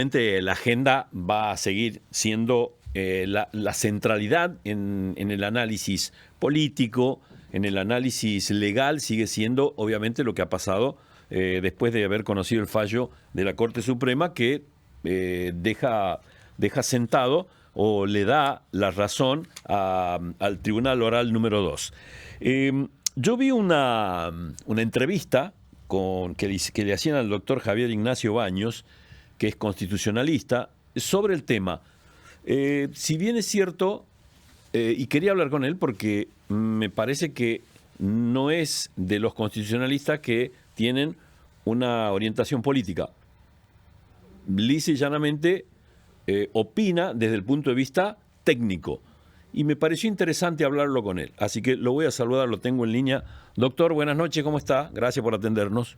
La agenda va a seguir siendo la centralidad en el análisis político, en el análisis legal, sigue siendo obviamente lo que ha pasado después de haber conocido el fallo de la Corte Suprema que deja sentado o le da la razón al Tribunal Oral número 2. Yo vi una entrevista que le hacían al doctor Javier Ignacio Baños, que es constitucionalista, sobre el tema. Si bien es cierto, y quería hablar con él porque me parece que no es de los constitucionalistas que tienen una orientación política. Lisa y llanamente opina desde el punto de vista técnico. Y me pareció interesante hablarlo con él. Así que lo voy a saludar, lo tengo en línea. Doctor, buenas noches, ¿cómo está? Gracias por atendernos.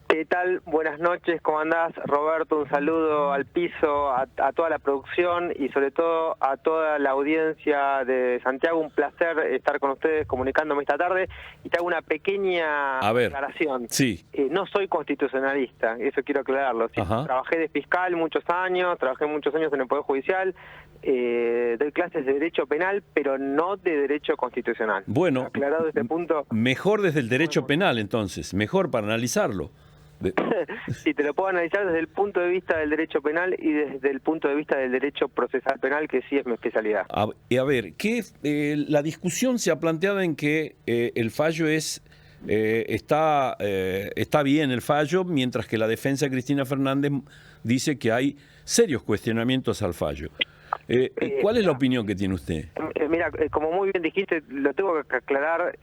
¿Qué tal? Buenas noches, ¿cómo andás? Roberto, un saludo al piso, a toda la producción y sobre todo a toda la audiencia de Santiago. Un placer estar con ustedes comunicándome esta tarde y te hago una pequeña aclaración. Sí. No soy constitucionalista, eso quiero aclararlo. Sí, trabajé de fiscal muchos años, trabajé muchos años en el Poder Judicial, doy clases de Derecho Penal, pero no de Derecho Constitucional. Bueno, aclarado este punto. Mejor desde el Derecho Penal entonces, mejor para analizarlo. Sí, te lo puedo analizar desde el punto de vista del derecho penal y desde el punto de vista del derecho procesal penal, que sí es mi especialidad. A ver, la discusión se ha planteado en que el fallo está bien el fallo, mientras que la defensa de Cristina Fernández dice que hay serios cuestionamientos al fallo. ¿Cuál es la opinión que tiene usted? Mira, como muy bien dijiste, lo tengo que aclarar,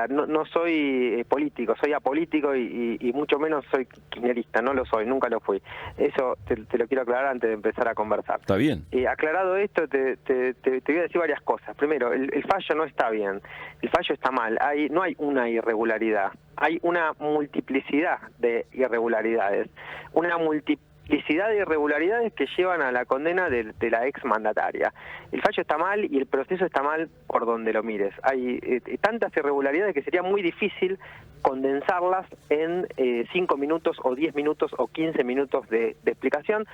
no soy político, soy apolítico y mucho menos soy kirchnerista, no lo soy, nunca lo fui. Eso te lo quiero aclarar antes de empezar a conversar. Está bien. Aclarado esto, te voy a decir varias cosas. Primero, el fallo no está bien, el fallo está mal, no hay una irregularidad, hay una multiplicidad de irregularidades, una multiplicidad de irregularidades que llevan a la condena de la exmandataria. El fallo está mal y el proceso está mal por donde lo mires. Hay tantas irregularidades que sería muy difícil condensarlas en 5 minutos o 10 minutos o 15 minutos de explicación.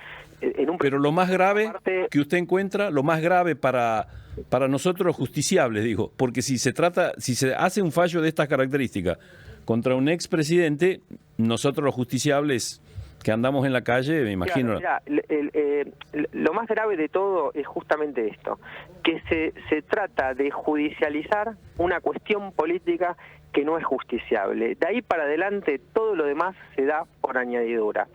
Pero lo más grave que usted encuentra, lo más grave para nosotros los justiciables, digo, porque si se hace un fallo de estas características contra un expresidente, nosotros los justiciables que andamos en la calle, me imagino. Mira, lo más grave de todo es justamente esto, que se trata de judicializar una cuestión política que no es justiciable. De ahí para adelante todo lo demás se da por añadidura.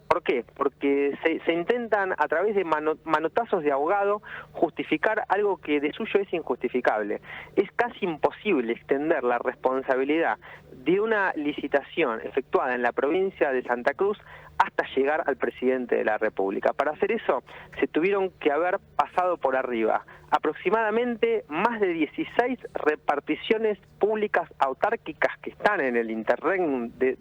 ¿Por qué? Porque se intentan a través de manotazos de abogado justificar algo que de suyo es injustificable. Es casi imposible extender la responsabilidad de una licitación efectuada en la provincia de Santa Cruz hasta llegar al presidente de la República. Para hacer eso se tuvieron que haber pasado por arriba aproximadamente más de 16 reparticiones públicas autárquicas que están en el interregnum de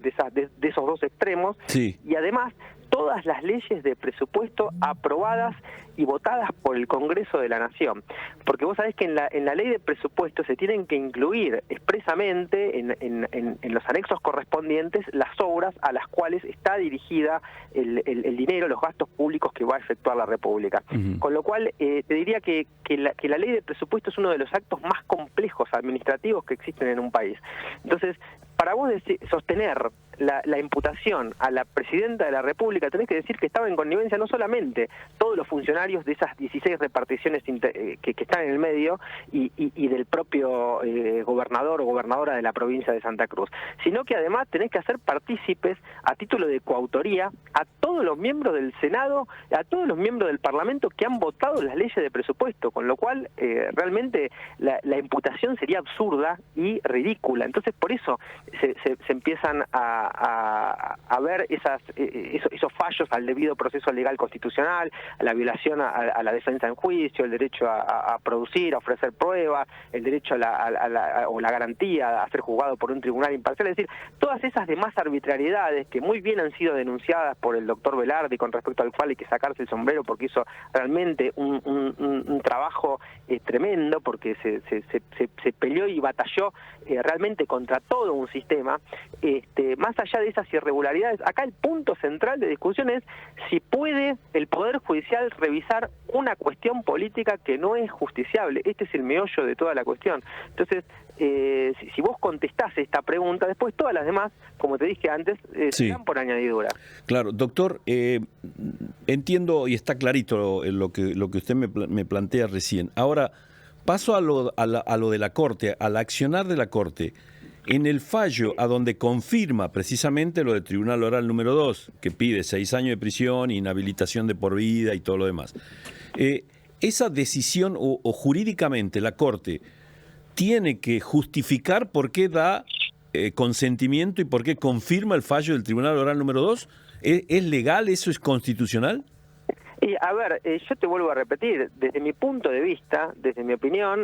esos dos extremos, sí. Y además todas las leyes de presupuesto aprobadas y votadas por el Congreso de la Nación. Porque vos sabés que en la ley de presupuesto se tienen que incluir expresamente en los anexos correspondientes las obras a las cuales está dirigida el dinero, los gastos públicos que va a efectuar la República. Con lo cual, te diría que la ley de presupuesto es uno de los actos más complejos administrativos que existen en un país. Entonces, para vos sostener la imputación a la presidenta de la República, tenés que decir que estaba en connivencia no solamente todos los funcionarios de esas 16 reparticiones que están en el medio y del propio gobernador o gobernadora de la provincia de Santa Cruz, sino que además tenés que hacer partícipes a título de coautoría a todos los miembros del Senado, a todos los miembros del Parlamento que han votado las leyes de presupuesto, con lo cual realmente la imputación sería absurda y ridícula. Entonces por eso se empiezan a ver esos fallos al debido proceso legal constitucional, a la violación a la defensa en juicio, el derecho a producir, a ofrecer pruebas, el derecho o la garantía a ser juzgado por un tribunal imparcial. Es decir, todas esas demás arbitrariedades que muy bien han sido denunciadas por el doctor Velarde, con respecto al cual hay que sacarse el sombrero porque hizo realmente un trabajo tremendo, porque se peleó y batalló realmente contra todo un sistema sistema, más allá de esas irregularidades, acá el punto central de discusión es si puede el Poder Judicial revisar una cuestión política que no es justiciable. Este es el meollo de toda la cuestión. Entonces, si vos contestás esta pregunta, después todas las demás, como te dije antes, se dan por añadidura. Claro, doctor, entiendo y está clarito lo que usted me plantea recién. Ahora, paso a lo de la Corte, al accionar de la Corte. En el fallo, a donde confirma precisamente lo del Tribunal Oral número 2, que pide 6 años de prisión, inhabilitación de por vida y todo lo demás. Esa decisión, o jurídicamente la Corte, tiene que justificar por qué da consentimiento y por qué confirma el fallo del Tribunal Oral número 2. ¿Es legal? ¿Eso es constitucional? Y a ver, yo te vuelvo a repetir, desde mi punto de vista, desde mi opinión,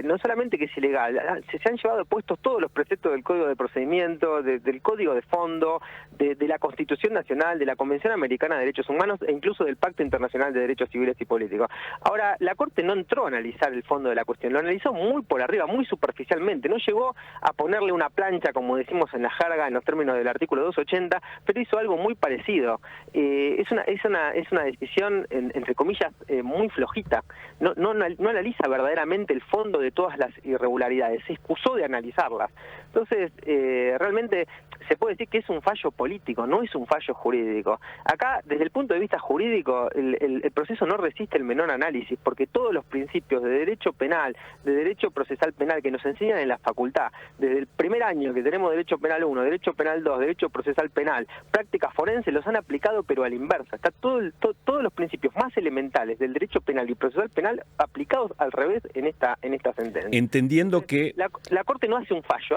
no solamente que es ilegal, se han llevado puestos todos los preceptos del Código de Procedimiento, del Código de Fondo, de la Constitución Nacional, de la Convención Americana de Derechos Humanos e incluso del Pacto Internacional de Derechos Civiles y Políticos. Ahora, la Corte no entró a analizar el fondo de la cuestión, lo analizó muy por arriba, muy superficialmente, no llegó a ponerle una plancha, como decimos en la jerga, en los términos del artículo 280, pero hizo algo muy parecido. Es una decisión entre comillas muy flojita, no analiza verdaderamente el fondo de todas las irregularidades, se excusó de analizarlas. Entonces realmente se puede decir que es un fallo político, no es un fallo jurídico. Acá, desde el punto de vista jurídico, el proceso no resiste el menor análisis, porque todos los principios de derecho penal, de derecho procesal penal que nos enseñan en la facultad, desde el primer año que tenemos derecho penal 1, derecho penal 2, derecho procesal penal, práctica forense, los han aplicado pero a la inversa. Está todos los principios más elementales del derecho penal y procesal penal aplicados al revés en esta sentencia. Entendiendo que la Corte no hace un fallo,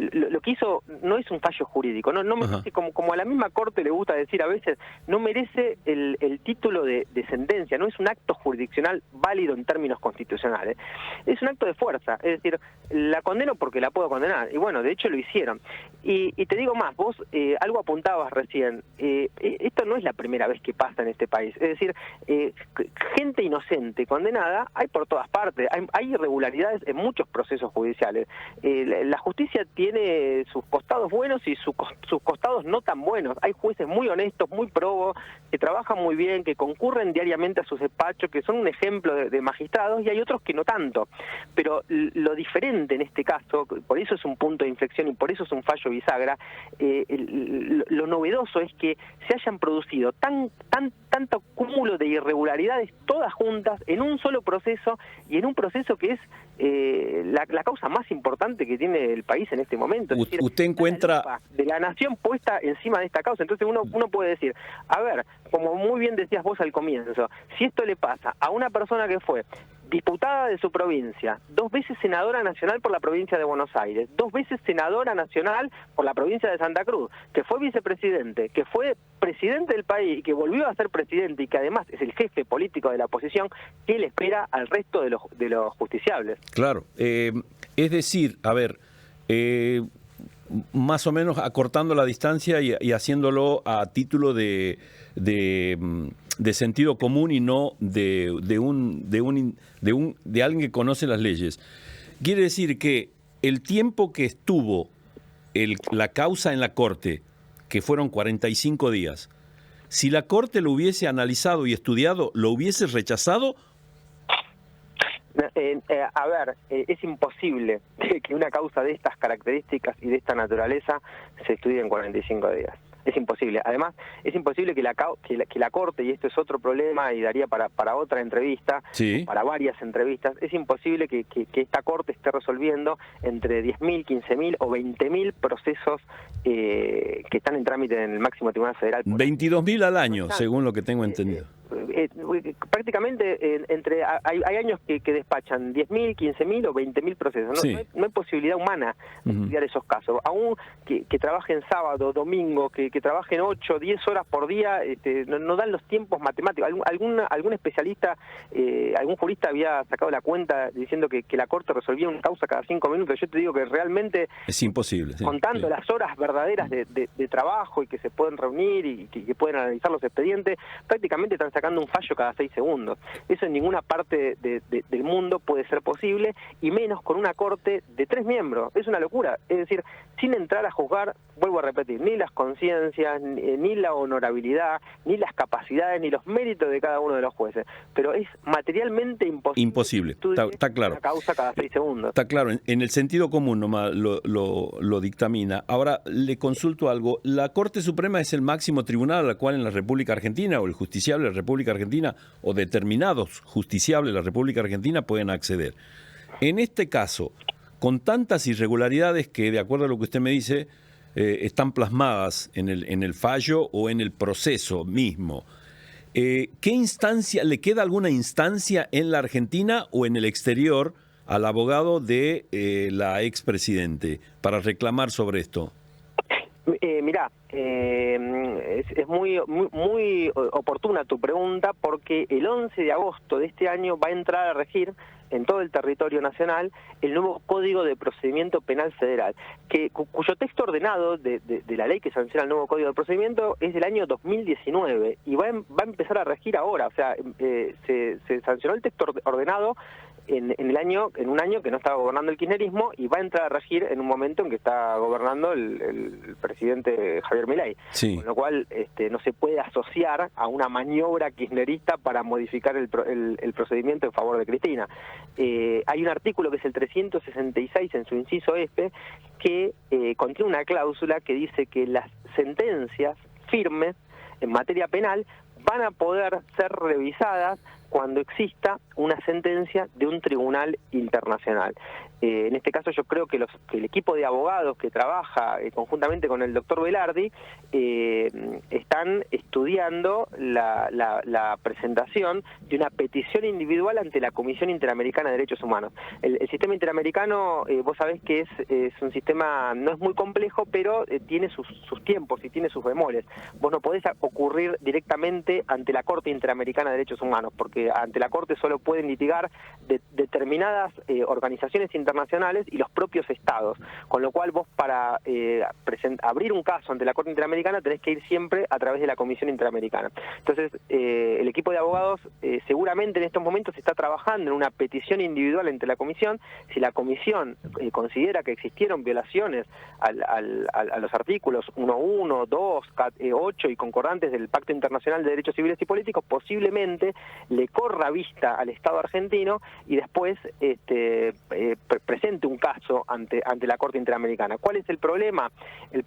lo que hizo no es un fallo jurídico, no merece, como a la misma Corte le gusta decir a veces, no merece el título de sentencia, no es un acto jurisdiccional válido en términos constitucionales, es un acto de fuerza, es decir, la condeno porque la puedo condenar, y bueno, de hecho lo hicieron. Y te digo más, vos algo apuntabas recién, esto no es la primera vez que pasa en este país, es decir, gente inocente condenada hay por todas partes, hay irregularidades en muchos procesos judiciales. La justicia tiene sus costados buenos y sus costados no tan buenos. Hay jueces muy honestos, muy probos, que trabajan muy bien, que concurren diariamente a sus despachos, que son un ejemplo de magistrados, y hay otros que no tanto. Pero lo diferente en este caso, por eso es un punto de inflexión y por eso es un fallo bisagra, lo novedoso es que se hayan producido tanto cúmulo de irregularidades todas juntas en un solo proceso, y en un proceso que es la causa más importante que tiene el país en este momento. Es decir, usted encuentra la de la nación puesta encima de esta causa. Entonces uno puede decir, a ver, como muy bien decías vos al comienzo, si esto le pasa a una persona que fue diputada de su provincia, 2 veces senadora nacional por la provincia de Buenos Aires, 2 veces senadora nacional por la provincia de Santa Cruz, que fue vicepresidente, que fue presidente del país y que volvió a ser presidente y que además es el jefe político de la oposición, ¿qué le espera al resto de los justiciables? Claro, es decir, a ver, más o menos acortando la distancia y haciéndolo a título de sentido común y no de alguien que conoce las leyes. Quiere decir que el tiempo que estuvo la causa en la Corte, que fueron 45 días, si la Corte lo hubiese analizado y estudiado, ¿lo hubiese rechazado? A ver, es imposible que una causa de estas características y de esta naturaleza se estudie en 45 días. Es imposible. Además, es imposible que la Corte, y esto es otro problema y daría para otra entrevista, sí, para varias entrevistas, es imposible que esta Corte esté resolviendo entre 10.000, 15.000 o 20.000 procesos que están en trámite en el máximo Tribunal Federal. 22.000 al año, según lo que tengo entendido. Prácticamente hay años que despachan 10.000, 15.000 o 20.000 procesos. Sí. No hay posibilidad humana de estudiar esos casos. Aún que trabajen sábado, domingo, que trabajen 8, 10 horas por día, no dan los tiempos matemáticos. Algún especialista, algún jurista había sacado la cuenta diciendo que la Corte resolvía una causa cada 5 minutos. Yo te digo que realmente es imposible. Sí, contando las horas verdaderas de trabajo y que se pueden reunir y que pueden analizar los expedientes, prácticamente están sacando un fallo cada 6 segundos. Eso en ninguna parte del mundo puede ser posible, y menos con una corte de 3 miembros. Es una locura. Es decir, sin entrar a juzgar, vuelvo a repetir, ni las conciencias, ni la honorabilidad, ni las capacidades, ni los méritos de cada uno de los jueces. Pero es materialmente imposible. Está claro. Una causa cada 6 segundos. Está claro, en el sentido común nomás lo dictamina. Ahora, le consulto algo. La Corte Suprema es el máximo tribunal al cual en la República Argentina, o el justiciable de la República Argentina, o determinados justiciables de la República Argentina pueden acceder. En este caso, con tantas irregularidades que, de acuerdo a lo que usted me dice, están plasmadas en el fallo o en el proceso mismo, ¿qué instancia, le queda alguna instancia en la Argentina o en el exterior al abogado de la expresidente para reclamar sobre esto? Mirá, es muy oportuna tu pregunta, porque el 11 de agosto de este año va a entrar a regir en todo el territorio nacional el nuevo Código de Procedimiento Penal Federal, cuyo texto ordenado de la ley que sanciona el nuevo Código de Procedimiento es del año 2019 y va a empezar a regir ahora. O sea, se sancionó el texto ordenado en un año que no estaba gobernando el kirchnerismo, y va a entrar a regir en un momento en que está gobernando el presidente Javier Milei. Sí. Con lo cual no se puede asociar a una maniobra kirchnerista para modificar el procedimiento en favor de Cristina. Hay un artículo que es el 366 en su inciso F, que contiene una cláusula que dice que las sentencias firmes en materia penal van a poder ser revisadas cuando exista una sentencia de un tribunal internacional. En este caso yo creo que el equipo de abogados que trabaja conjuntamente con el doctor Velardi están estudiando la presentación de una petición individual ante la Comisión Interamericana de Derechos Humanos. El sistema interamericano, vos sabés que es un sistema, no es muy complejo, pero tiene sus tiempos y tiene sus bemoles. Vos no podés ocurrir directamente ante la Corte Interamericana de Derechos Humanos, porque ante la Corte solo pueden litigar determinadas organizaciones internacionales y los propios estados, con lo cual vos para abrir un caso ante la Corte Interamericana tenés que ir siempre a través de la Comisión Interamericana. Entonces, el equipo de abogados seguramente en estos momentos está trabajando en una petición individual ante la Comisión. Si la Comisión considera que existieron violaciones a los artículos 1.1, 2, 8 y concordantes del Pacto Internacional de Derechos Civiles y Políticos, posiblemente le corra vista al Estado argentino y después presente un caso ante la Corte Interamericana. ¿Cuál es el problema? El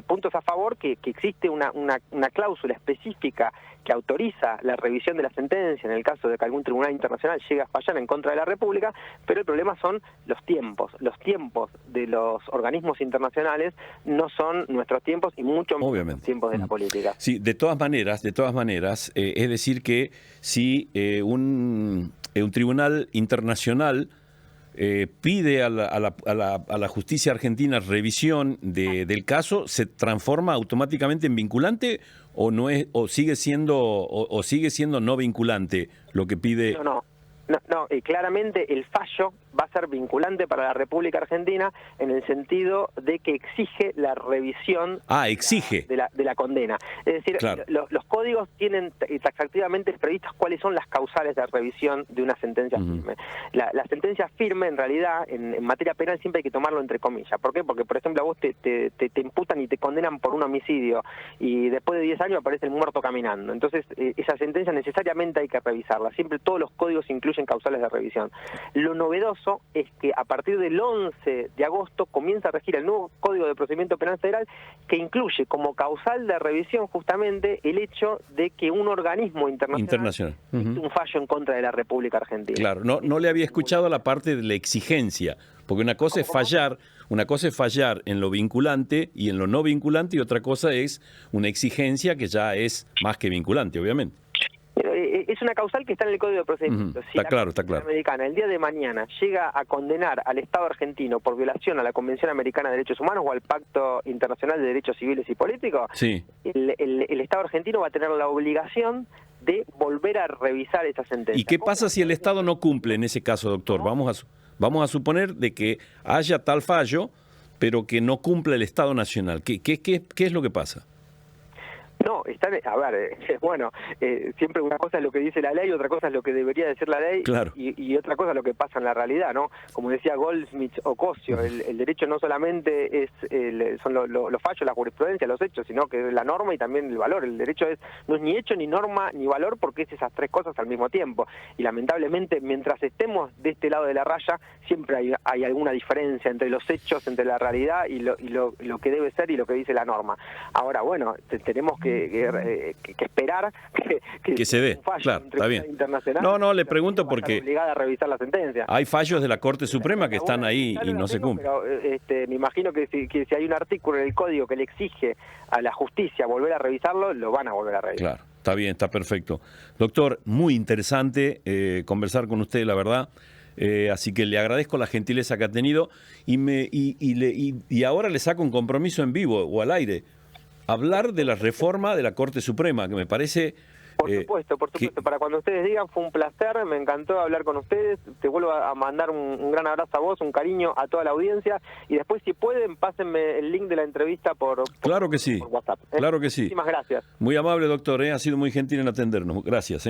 punto es a favor que existe una cláusula específica que autoriza la revisión de la sentencia en el caso de que algún tribunal internacional llegue a fallar en contra de la República, pero el problema son los tiempos. Los tiempos de los organismos internacionales no son nuestros tiempos y mucho menos los tiempos de la política. Sí, de todas maneras, es decir que si un tribunal internacional pide a la justicia argentina revisión del caso, ¿se transforma automáticamente en vinculante o no es, o sigue siendo no vinculante lo que pide? No, claramente el fallo va a ser vinculante para la República Argentina en el sentido de que exige la revisión de la condena. Es decir, claro, los códigos tienen taxativamente previstas cuáles son las causales de revisión de una sentencia firme. La sentencia firme, en realidad, en materia penal siempre hay que tomarlo entre comillas. ¿Por qué? Porque, por ejemplo, a vos te imputan y te condenan por un homicidio y después de 10 años aparece el muerto caminando. Entonces, esa sentencia necesariamente hay que revisarla. Siempre todos los códigos incluyen causales de revisión. Lo novedoso es que a partir del 11 de agosto comienza a regir el nuevo Código de Procedimiento Penal Federal, que incluye como causal de revisión justamente el hecho de que un organismo internacional hizo un fallo en contra de la República Argentina. Claro, no le había escuchado la parte de la exigencia, porque una cosa es fallar en lo vinculante y en lo no vinculante, y otra cosa es una exigencia que ya es más que vinculante, obviamente. Es una causal que está en el Código de Procedimiento. Si está claro. Americana el día de mañana llega a condenar al Estado argentino por violación a la Convención Americana de Derechos Humanos o al Pacto Internacional de Derechos Civiles y Políticos, el Estado argentino va a tener la obligación de volver a revisar esa sentencia. ¿Y qué pasa si el Estado no cumple en ese caso, doctor? Vamos a suponer de que haya tal fallo, pero que no cumple el Estado nacional. ¿Qué es lo que pasa? No, a ver, bueno, siempre una cosa es lo que dice la ley, otra cosa es lo que debería decir la ley, Claro. y otra cosa es lo que pasa en la realidad, ¿no? Como decía Goldsmith o Cosio, el derecho no solamente son los fallos, la jurisprudencia, los hechos, sino que es la norma y también el valor. El derecho no es ni hecho, ni norma, ni valor, porque es esas tres cosas al mismo tiempo. Y lamentablemente, mientras estemos de este lado de la raya, siempre hay alguna diferencia entre los hechos, entre la realidad y lo que debe ser y lo que dice la norma. Ahora, bueno, tenemos que esperar que se dé, un fallo claro, está bien. internacional. No, le pregunto porque obligada a revisar la sentencia. hay fallos de la Corte Suprema que están ahí y no se cumplen. Pero me imagino que si hay un artículo en el código que le exige a la justicia volver a revisarlo, lo van a volver a revisar. Claro, está bien, está perfecto. Doctor, muy interesante conversar con usted, la verdad. Así que le agradezco la gentileza que ha tenido y ahora le saco un compromiso en vivo o al aire. Hablar de la reforma de la Corte Suprema, que me parece... Por supuesto. Para cuando ustedes digan, fue un placer, me encantó hablar con ustedes. Te vuelvo a mandar un gran abrazo a vos, un cariño a toda la audiencia. Y después, si pueden, pásenme el link de la entrevista por Claro que sí, por WhatsApp. Claro que sí. Muchísimas gracias. Muy amable, doctor, ha sido muy gentil en atendernos. Gracias.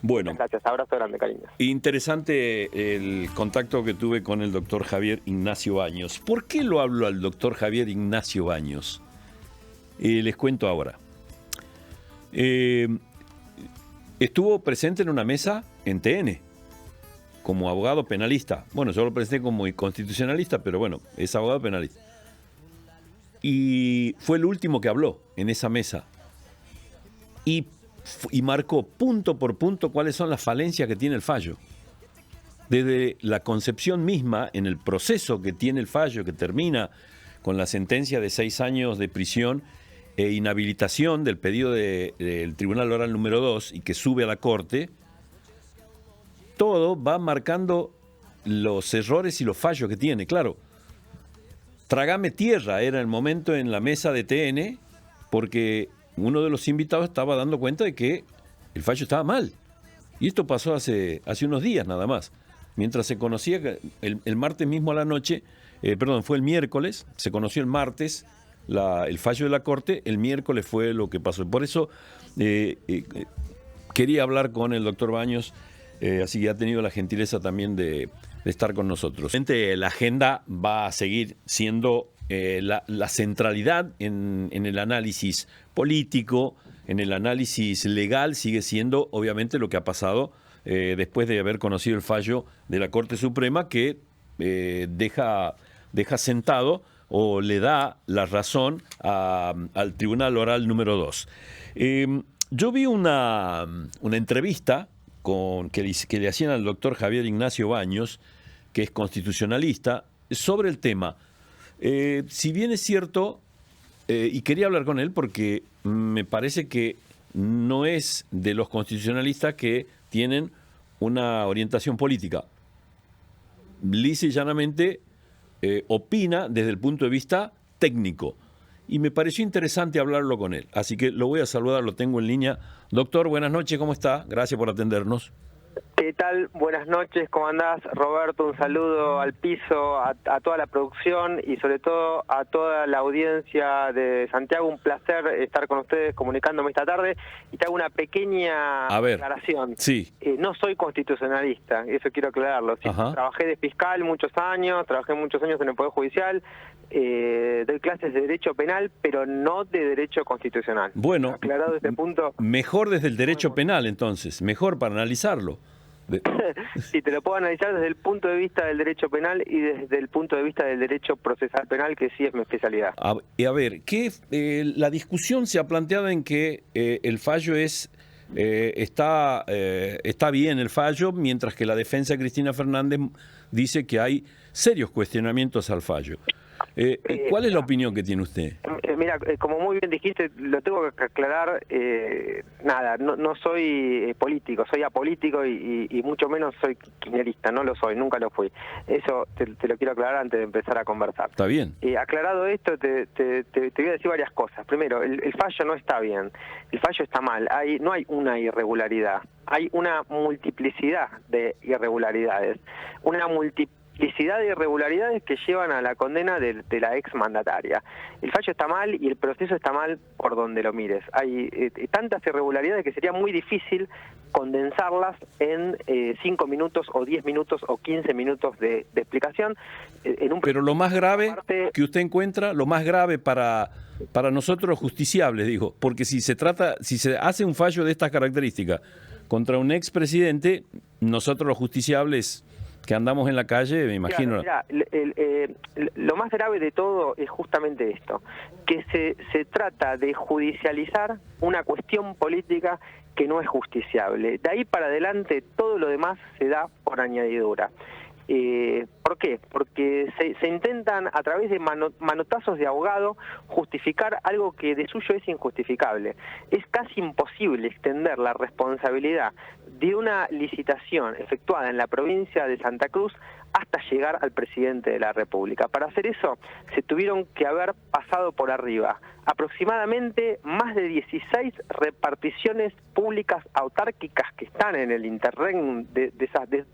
Bueno, gracias, abrazo grande, cariño. Interesante el contacto que tuve con el doctor Javier Ignacio Baños. ¿Por qué lo hablo al doctor Javier Ignacio Baños? Les cuento ahora. Estuvo presente en una mesa en TN como abogado penalista. Bueno, yo lo presenté como constitucionalista, pero bueno, es abogado penalista. Y fue el último que habló en esa mesa. Y marcó punto por punto cuáles son las falencias que tiene el fallo. Desde la concepción misma, en el proceso que tiene el fallo, que termina con la sentencia de 6 años de prisión e inhabilitación del pedido del Tribunal Oral número 2 y que sube a la Corte, todo va marcando los errores y los fallos que tiene. Claro, trágame tierra era el momento en la mesa de TN, porque uno de los invitados estaba dando cuenta de que el fallo estaba mal. Y esto pasó hace unos días nada más. Mientras se conocía, el martes mismo a la noche, fue el miércoles, se conoció el martes el fallo de la Corte, el miércoles fue lo que pasó. Por eso quería hablar con el doctor Baños, así que ha tenido la gentileza también de estar con nosotros. La agenda va a seguir siendo la centralidad en el análisis político, en el análisis legal, sigue siendo obviamente lo que ha pasado después de haber conocido el fallo de la Corte Suprema, que deja sentado o le da la razón al Tribunal Oral número 2. Yo vi una entrevista que le hacían al doctor Javier Ignacio Baños, que es constitucionalista, sobre el tema. Si bien es cierto, y quería hablar con él porque me parece que no es de los constitucionalistas que tienen una orientación política. Lisa y llanamente opina desde el punto de vista técnico. Y me pareció interesante hablarlo con él. Así que lo voy a saludar, lo tengo en línea. Doctor, buenas noches, ¿cómo está? Gracias por atendernos. ¿Qué tal? Buenas noches, ¿cómo andás? Roberto, un saludo al piso, a toda la producción y sobre todo a toda la audiencia de Santiago. Un placer estar con ustedes comunicándome esta tarde. Y te hago una pequeña aclaración. Sí. No soy constitucionalista, eso quiero aclararlo. Sí, trabajé de fiscal muchos años, trabajé muchos años en el Poder Judicial, doy clases de Derecho Penal, pero no de Derecho Constitucional. Bueno, aclarado este punto. Mejor desde el Derecho Penal, entonces, mejor para analizarlo. Sí, te lo puedo analizar desde el punto de vista del derecho penal y desde el punto de vista del derecho procesal penal, que sí es mi especialidad. A ver, la discusión se ha planteado en que el fallo está bien el fallo, mientras que la defensa de Cristina Fernández dice que hay serios cuestionamientos al fallo. ¿Cuál es la opinión que tiene usted? Mira, como muy bien dijiste, lo tengo que aclarar, no soy político, soy apolítico y mucho menos soy kirchnerista, no lo soy, nunca lo fui. Eso te lo quiero aclarar antes de empezar a conversar. Está bien. Aclarado esto, te voy a decir varias cosas. Primero, el fallo no está bien, el fallo está mal, no hay una irregularidad, hay una multiplicidad de irregularidades, una multiplicidad multiplicidad de irregularidades que llevan a la condena de la exmandataria. El fallo está mal y el proceso está mal por donde lo mires. Hay tantas irregularidades que sería muy difícil condensarlas en 5 minutos o 10 minutos o 15 minutos de explicación. Pero lo más grave que usted encuentra, lo más grave para nosotros los justiciables, digo, porque si se hace un fallo de estas características contra un expresidente, nosotros los justiciables que andamos en la calle, me imagino. Claro, mirá, lo más grave de todo es justamente esto, que se trata de judicializar una cuestión política que no es justiciable. De ahí para adelante todo lo demás se da por añadidura. ¿Por qué? Porque se intentan a través de manotazos de ahogado justificar algo que de suyo es injustificable. Es casi imposible extender la responsabilidad de una licitación efectuada en la provincia de Santa Cruz hasta llegar al presidente de la República. Para hacer eso se tuvieron que haber pasado por arriba aproximadamente más de 16 reparticiones públicas autárquicas que están en el interregno de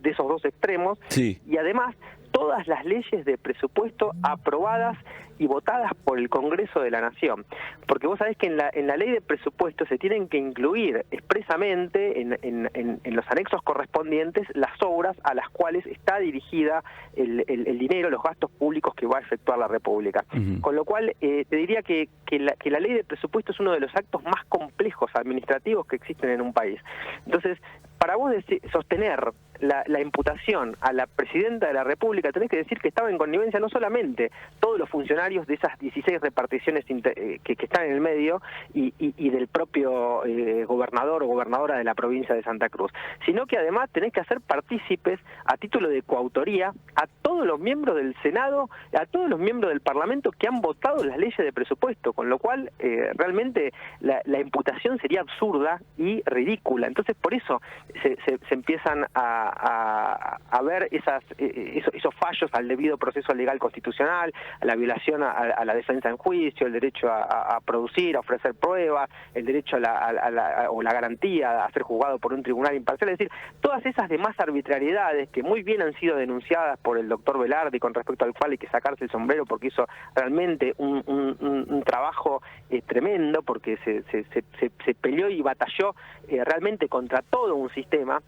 esos dos extremos, sí. Y además todas las leyes de presupuesto aprobadas y votadas por el Congreso de la Nación. Porque vos sabés que en la ley de presupuesto se tienen que incluir expresamente en los anexos correspondientes las obras a las cuales está dirigida el dinero, los gastos públicos que va a efectuar la República. Uh-huh. Con lo cual, te diría que la ley de presupuesto es uno de los actos más complejos administrativos que existen en un país. Entonces, para vos sostener la imputación a la presidenta de la República, tenés que decir que estaba en connivencia no solamente todos los funcionarios de esas 16 reparticiones que están en el medio y del propio gobernador o gobernadora de la provincia de Santa Cruz, sino que además tenés que hacer partícipes a título de coautoría a todos los miembros del Senado, a todos los miembros del Parlamento que han votado las leyes de presupuesto, con lo cual realmente la imputación sería absurda y ridícula. Entonces por eso se empiezan a ver esos fallos al debido proceso legal constitucional, a la violación a la defensa en juicio, el derecho a producir, a ofrecer pruebas, el derecho o la garantía a ser juzgado por un tribunal imparcial. Es decir, todas esas demás arbitrariedades que muy bien han sido denunciadas por el doctor Velarde, con respecto al cual hay que sacarse el sombrero porque hizo realmente un trabajo tremendo, porque se peleó y batalló realmente contra todo un sistema.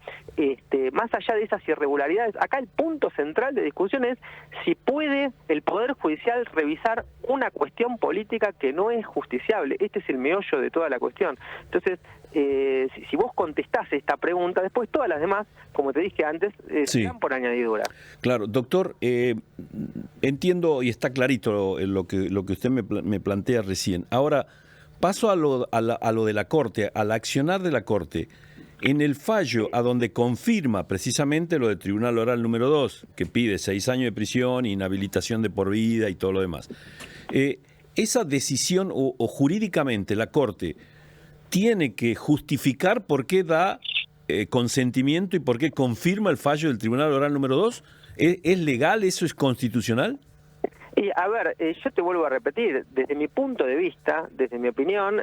Más allá de esas irregularidades, acá el punto central de discusión es si puede el Poder Judicial revisar una cuestión política que no es justiciable. Este es el meollo de toda la cuestión. Entonces, si vos contestás esta pregunta, después todas las demás, como te dije antes, sí, se dan por añadidura. Claro, doctor, entiendo y está clarito lo que usted me plantea recién. Ahora, paso a lo de la Corte, al accionar de la Corte. En el fallo, a donde confirma precisamente lo del Tribunal Oral número 2, que pide 6 años de prisión, inhabilitación de por vida y todo lo demás, esa decisión o jurídicamente la Corte tiene que justificar por qué da consentimiento y por qué confirma el fallo del Tribunal Oral número 2. ¿Es legal? ¿Eso es constitucional? Y a ver, yo te vuelvo a repetir, desde mi punto de vista, desde mi opinión,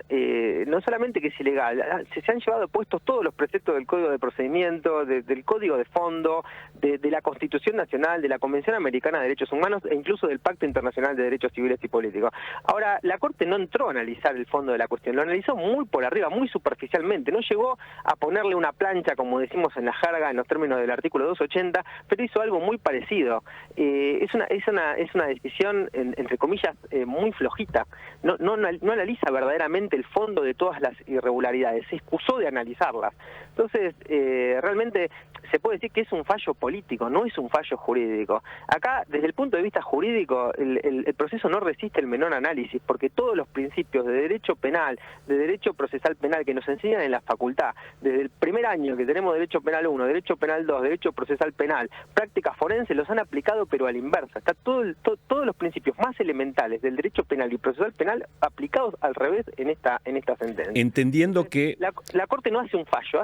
no solamente que es ilegal, se han llevado puestos todos los preceptos del Código de Procedimiento, del Código de Fondo, de la Constitución Nacional, de la Convención Americana de Derechos Humanos e incluso del Pacto Internacional de Derechos Civiles y Políticos. Ahora, la Corte no entró a analizar el fondo de la cuestión, lo analizó muy por arriba, muy superficialmente, no llegó a ponerle una plancha, como decimos en la jerga, en los términos del artículo 280, pero hizo algo muy parecido. Es una decisión entre comillas muy flojita, no analiza verdaderamente el fondo de todas las irregularidades, se excusó de analizarlas. Entonces realmente se puede decir que es un fallo político, no es un fallo jurídico. Acá, desde el punto de vista jurídico, el proceso no resiste el menor análisis, porque todos los principios de derecho penal, de derecho procesal penal que nos enseñan en la facultad, desde el primer año que tenemos derecho penal 1, derecho penal 2, derecho procesal penal, práctica forense, los han aplicado pero a la inversa. Está todos los los principios más elementales del derecho penal y procesal penal aplicados al revés en esta sentencia. Entendiendo que la Corte no hace un fallo,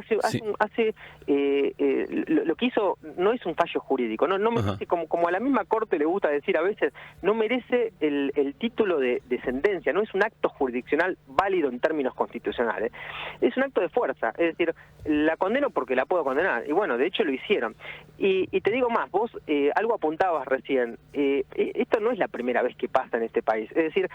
lo que hizo no es un fallo jurídico, no merece, como a la misma Corte le gusta decir a veces, no merece el título de sentencia, no es un acto jurisdiccional válido en términos constitucionales, es un acto de fuerza, es decir, la condeno porque la puedo condenar, y bueno, de hecho lo hicieron. Y te digo más, vos algo apuntabas recién, esto no es la primera vez que pasa en este país, es decir,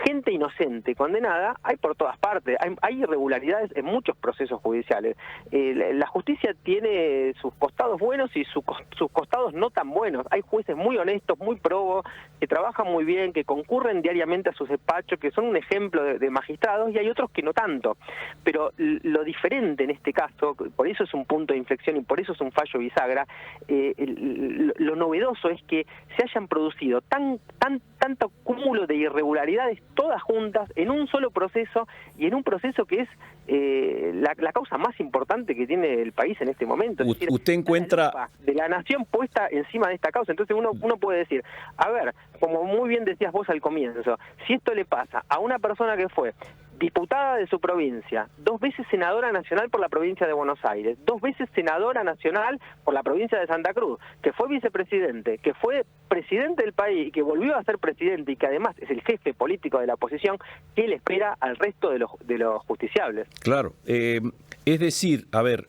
gente inocente condenada hay por todas partes, hay irregularidades en muchos procesos judiciales. La justicia tiene sus costados buenos y sus costados no tan buenos. Hay jueces muy honestos, muy probos, que trabajan muy bien, que concurren diariamente a sus despachos, que son un ejemplo de magistrados, y hay otros que no tanto. Pero lo diferente en este caso, por eso es un punto de inflexión y por eso es un fallo bisagra, lo novedoso es que se hayan producido tanto cúmulo de irregularidades todas juntas en un solo proceso, y en un proceso que es la causa más importante que tiene el país en este momento. Es decir, usted encuentra la lupa de la nación puesta encima de esta causa. Entonces uno puede decir, a ver, como muy bien decías vos al comienzo, si esto le pasa a una persona que fue diputada de su provincia, 2 veces senadora nacional por la provincia de Buenos Aires, 2 veces senadora nacional por la provincia de Santa Cruz, que fue vicepresidente, que fue presidente del país y que volvió a ser presidente y que además es el jefe político de la oposición, ¿qué le espera al resto de los justiciables? Claro, es decir, a ver,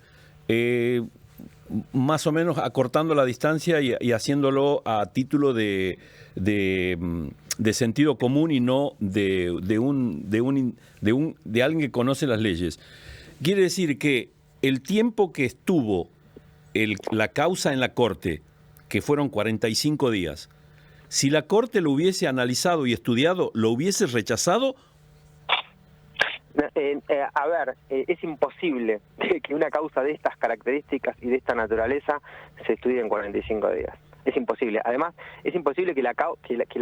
más o menos acortando la distancia y haciéndolo a título de sentido común y no de alguien que conoce las leyes. Quiere decir que el tiempo que estuvo la causa en la Corte, que fueron 45 días, si la Corte lo hubiese analizado y estudiado, ¿lo hubiese rechazado? A ver, es imposible que una causa de estas características y de esta naturaleza se estudie en 45 días. Es imposible. Además, es imposible que la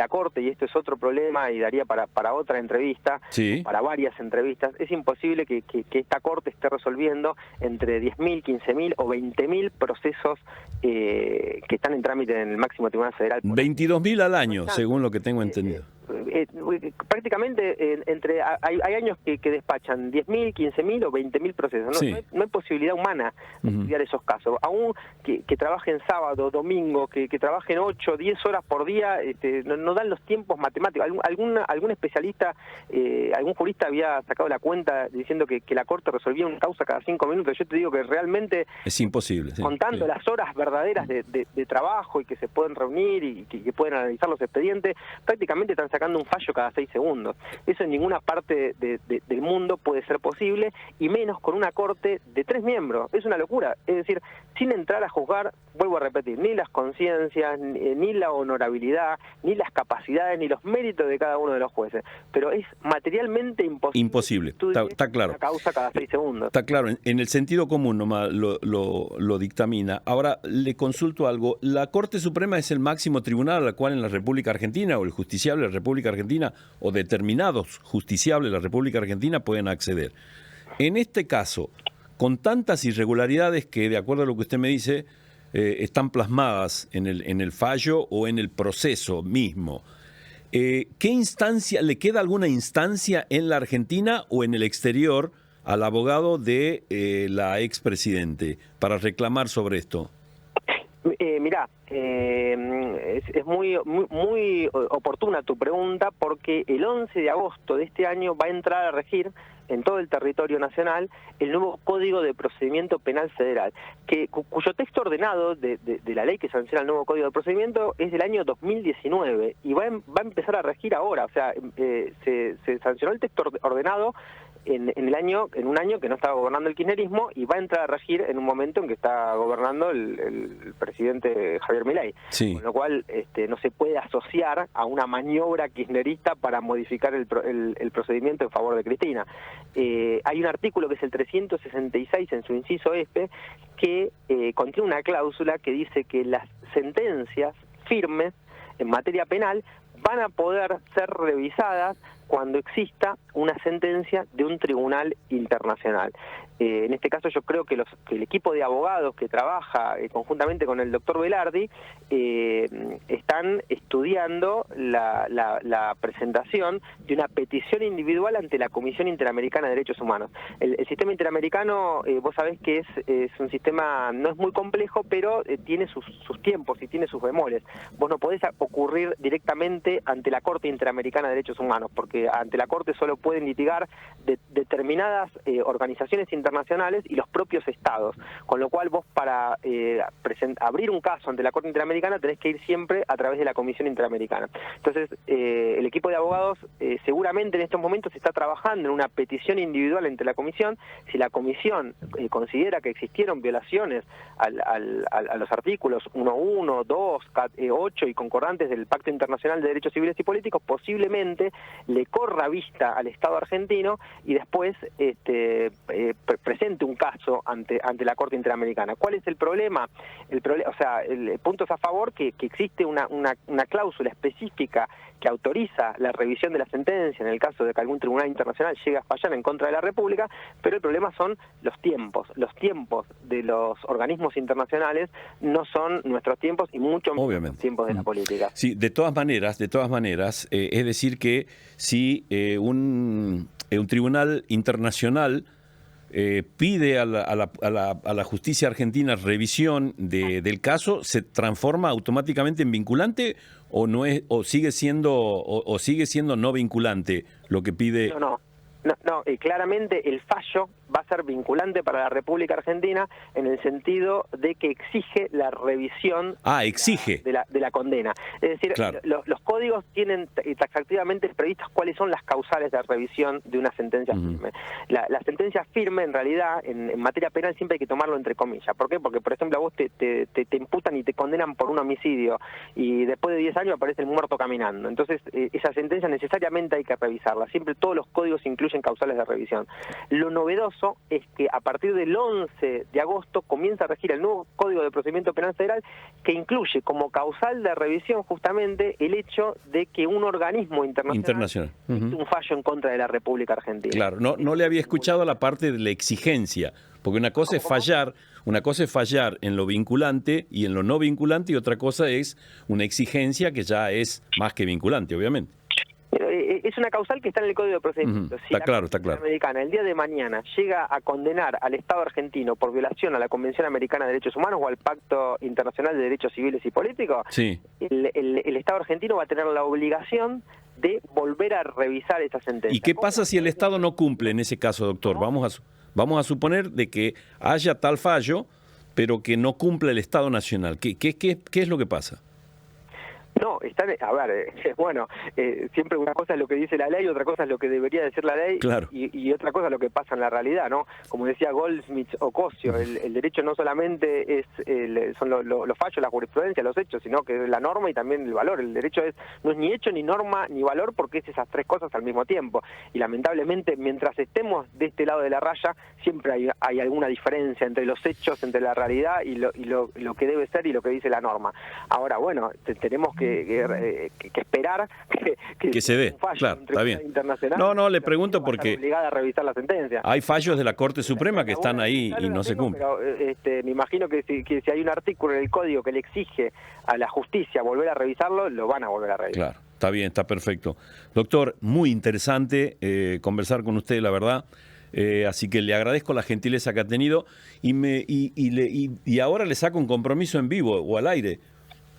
Corte, y esto es otro problema y daría para otra entrevista, sí, para varias entrevistas, es imposible que esta Corte esté resolviendo entre 10.000, 15.000 o 20.000 procesos que están en trámite en el máximo Tribunal Federal. 22.000 al año, según lo que tengo entendido. Prácticamente hay años que despachan 10.000, 15.000 o 20.000 procesos. Sí. No hay posibilidad humana de estudiar esos casos. Aún que trabajen sábado, domingo, que trabajen 8, 10 horas por día, no dan los tiempos matemáticos. Algún especialista, algún jurista había sacado la cuenta diciendo que la Corte resolvía una causa cada 5 minutos. Yo te digo que realmente es imposible. Contando las horas verdaderas de trabajo y que se pueden reunir y que pueden analizar los expedientes, prácticamente están sacando un fallo cada 6 segundos. Eso en ninguna parte del mundo puede ser posible, y menos con una Corte de 3 miembros. Es una locura. Es decir, sin entrar a juzgar, vuelvo a repetir, ni las conciencias, ni la honorabilidad, ni las capacidades, ni los méritos de cada uno de los jueces. Pero es materialmente imposible. Está claro. Una causa cada 6 segundos. Está claro. En el sentido común nomás lo dictamina. Ahora, le consulto algo. La Corte Suprema es el máximo tribunal al cual en la República Argentina, o el justiciable de la República Argentina, o determinados justiciables de la República Argentina pueden acceder. En este caso, con tantas irregularidades que, de acuerdo a lo que usted me dice, están plasmadas en el fallo o en el proceso mismo, ¿qué instancia, le queda alguna instancia en la Argentina o en el exterior al abogado de la expresidente para reclamar sobre esto? Mirá, es muy oportuna tu pregunta, porque el 11 de agosto de este año va a entrar a regir en todo el territorio nacional el nuevo Código de Procedimiento Penal Federal, cuyo texto ordenado de la ley que sanciona el nuevo Código de Procedimiento es del año 2019 y va a empezar a regir ahora. O sea, se sancionó el texto ordenado en un año que no estaba gobernando el kirchnerismo, y va a entrar a regir en un momento en que está gobernando el presidente Javier Milei. Sí. Con lo cual no se puede asociar a una maniobra kirchnerista para modificar el procedimiento en favor de Cristina. Hay un artículo que es el 366 en su inciso F, que contiene una cláusula que dice que las sentencias firmes en materia penal van a poder ser revisadas cuando exista una sentencia de un tribunal internacional. En este caso yo creo que el equipo de abogados que trabaja conjuntamente con el doctor Velardi están estudiando la presentación de una petición individual ante la Comisión Interamericana de Derechos Humanos. El sistema interamericano, vos sabés que es un sistema, no es muy complejo, pero tiene sus tiempos y tiene sus bemoles. Vos no podés ocurrir directamente ante la Corte Interamericana de Derechos Humanos, porque ante la Corte solo pueden litigar determinadas organizaciones internacionales y los propios estados, con lo cual vos para abrir un caso ante la Corte Interamericana tenés que ir siempre a través de la Comisión Interamericana. Entonces, el equipo de abogados seguramente en estos momentos está trabajando en una petición individual ante la Comisión. Si la Comisión considera que existieron violaciones a los artículos 1.1, 2, 8 y concordantes del Pacto Internacional de Derechos Civiles y Políticos, posiblemente le corra vista al Estado argentino y después presente un caso ante la Corte Interamericana. ¿Cuál es el problema? El punto es a favor que existe una cláusula específica que autoriza la revisión de la sentencia en el caso de que algún tribunal internacional llegue a fallar en contra de la República, pero el problema son los tiempos. Los tiempos de los organismos internacionales no son nuestros tiempos y mucho menos los tiempos de la política. Sí, de todas maneras, es decir que si un tribunal internacional pide a la justicia argentina revisión del caso, ¿se transforma automáticamente en vinculante o no es, o sigue siendo no vinculante lo que pide? No, claramente el fallo va a ser vinculante para la República Argentina en el sentido de que exige la revisión de la condena. Es decir, claro, los códigos tienen taxativamente previstas cuáles son las causales de revisión de una sentencia firme. La sentencia firme, en realidad, en materia penal siempre hay que tomarlo entre comillas. ¿Por qué? Porque, por ejemplo, a vos te imputan y te condenan por un homicidio y después de 10 años aparece el muerto caminando. Entonces, esa sentencia necesariamente hay que revisarla. Siempre todos los códigos incluyen causales de revisión. Lo novedoso es que a partir del 11 de agosto comienza a regir el nuevo Código de Procedimiento Penal Federal, que incluye como causal de revisión justamente el hecho de que un organismo internacional hizo un fallo en contra de la República Argentina. Claro, no le había escuchado la parte de la exigencia, porque una cosa es fallar en lo vinculante y en lo no vinculante, y otra cosa es una exigencia que ya es más que vinculante, obviamente. Es una causal que está en el Código de Procedimiento. Si está claro. Americana el día de mañana llega a condenar al Estado argentino por violación a la Convención Americana de Derechos Humanos o al Pacto Internacional de Derechos Civiles y Políticos, el Estado argentino va a tener la obligación de volver a revisar esa sentencia. ¿Y qué pasa si el Estado no cumple en ese caso, doctor? Vamos a suponer de que haya tal fallo, pero que no cumpla el Estado nacional. ¿Qué es lo que pasa? No, siempre una cosa es lo que dice la ley, otra cosa es lo que debería decir la ley, claro, y otra cosa es lo que pasa en la realidad, ¿no? Como decía Goldsmith o Cosio, el derecho no solamente son los fallos, la jurisprudencia, los hechos, sino que es la norma y también el valor. El derecho no es ni hecho, ni norma, ni valor, porque es esas tres cosas al mismo tiempo. Y lamentablemente, mientras estemos de este lado de la raya, siempre hay alguna diferencia entre los hechos, entre la realidad y lo que debe ser y lo que dice la norma. Ahora, bueno, tenemos que esperar que se dé, claro, está bien. No, le pregunto porque obligada a revisar la sentencia. Hay fallos de la Corte Suprema que están ahí y no se cumplen. Pero me imagino que si hay un artículo en el código que le exige a la justicia volver a revisarlo, lo van a volver a revisar. Claro, está bien, está perfecto. Doctor, muy interesante conversar con usted, la verdad. Así que le agradezco la gentileza que ha tenido y ahora le saco un compromiso en vivo o al aire.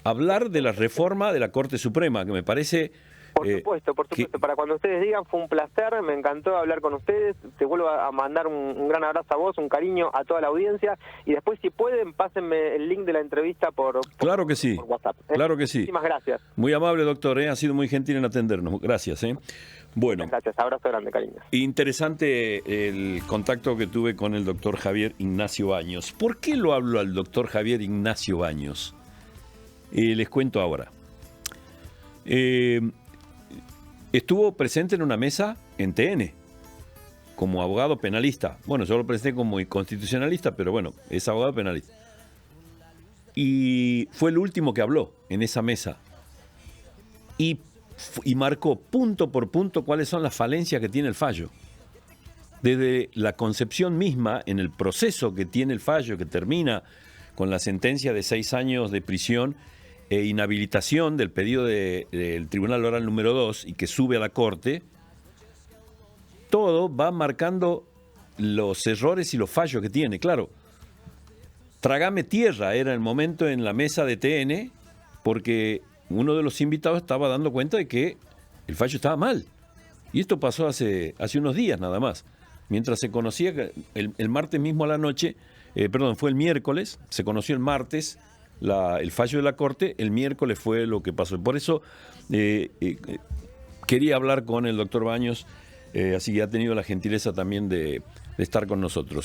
Hablar de la reforma de la Corte Suprema, que me parece... Por supuesto. Para cuando ustedes digan, fue un placer, me encantó hablar con ustedes. Te vuelvo a mandar un gran abrazo a vos, un cariño a toda la audiencia. Y después, si pueden, pásenme el link de la entrevista por Claro que sí. Por WhatsApp. Claro que sí. Muchísimas gracias. Muy amable, doctor. Ha sido muy gentil en atendernos. Gracias. Bueno. Gracias. Abrazo grande, cariño. Interesante el contacto que tuve con el doctor Javier Ignacio Baños. ¿Por qué lo hablo al doctor Javier Ignacio Baños? Les cuento ahora. Estuvo presente en una mesa en TN como abogado penalista. Bueno, yo lo presenté como constitucionalista, pero bueno, es abogado penalista. Y fue el último que habló en esa mesa. Y y marcó punto por punto cuáles son las falencias que tiene el fallo. Desde la concepción misma, en el proceso que tiene el fallo, que termina con la sentencia de 6 años de prisión e inhabilitación del pedido del Tribunal Oral número 2 y que sube a la Corte, todo va marcando los errores y los fallos que tiene. Claro, trágame tierra era el momento en la mesa de TN, porque uno de los invitados estaba dando cuenta de que el fallo estaba mal. Y esto pasó hace unos días nada más. Mientras se conocía, el martes mismo a la noche, fue el miércoles, se conoció el martes el fallo de la Corte, el miércoles fue lo que pasó. Por eso quería hablar con el doctor Baños, así que ha tenido la gentileza también de estar con nosotros.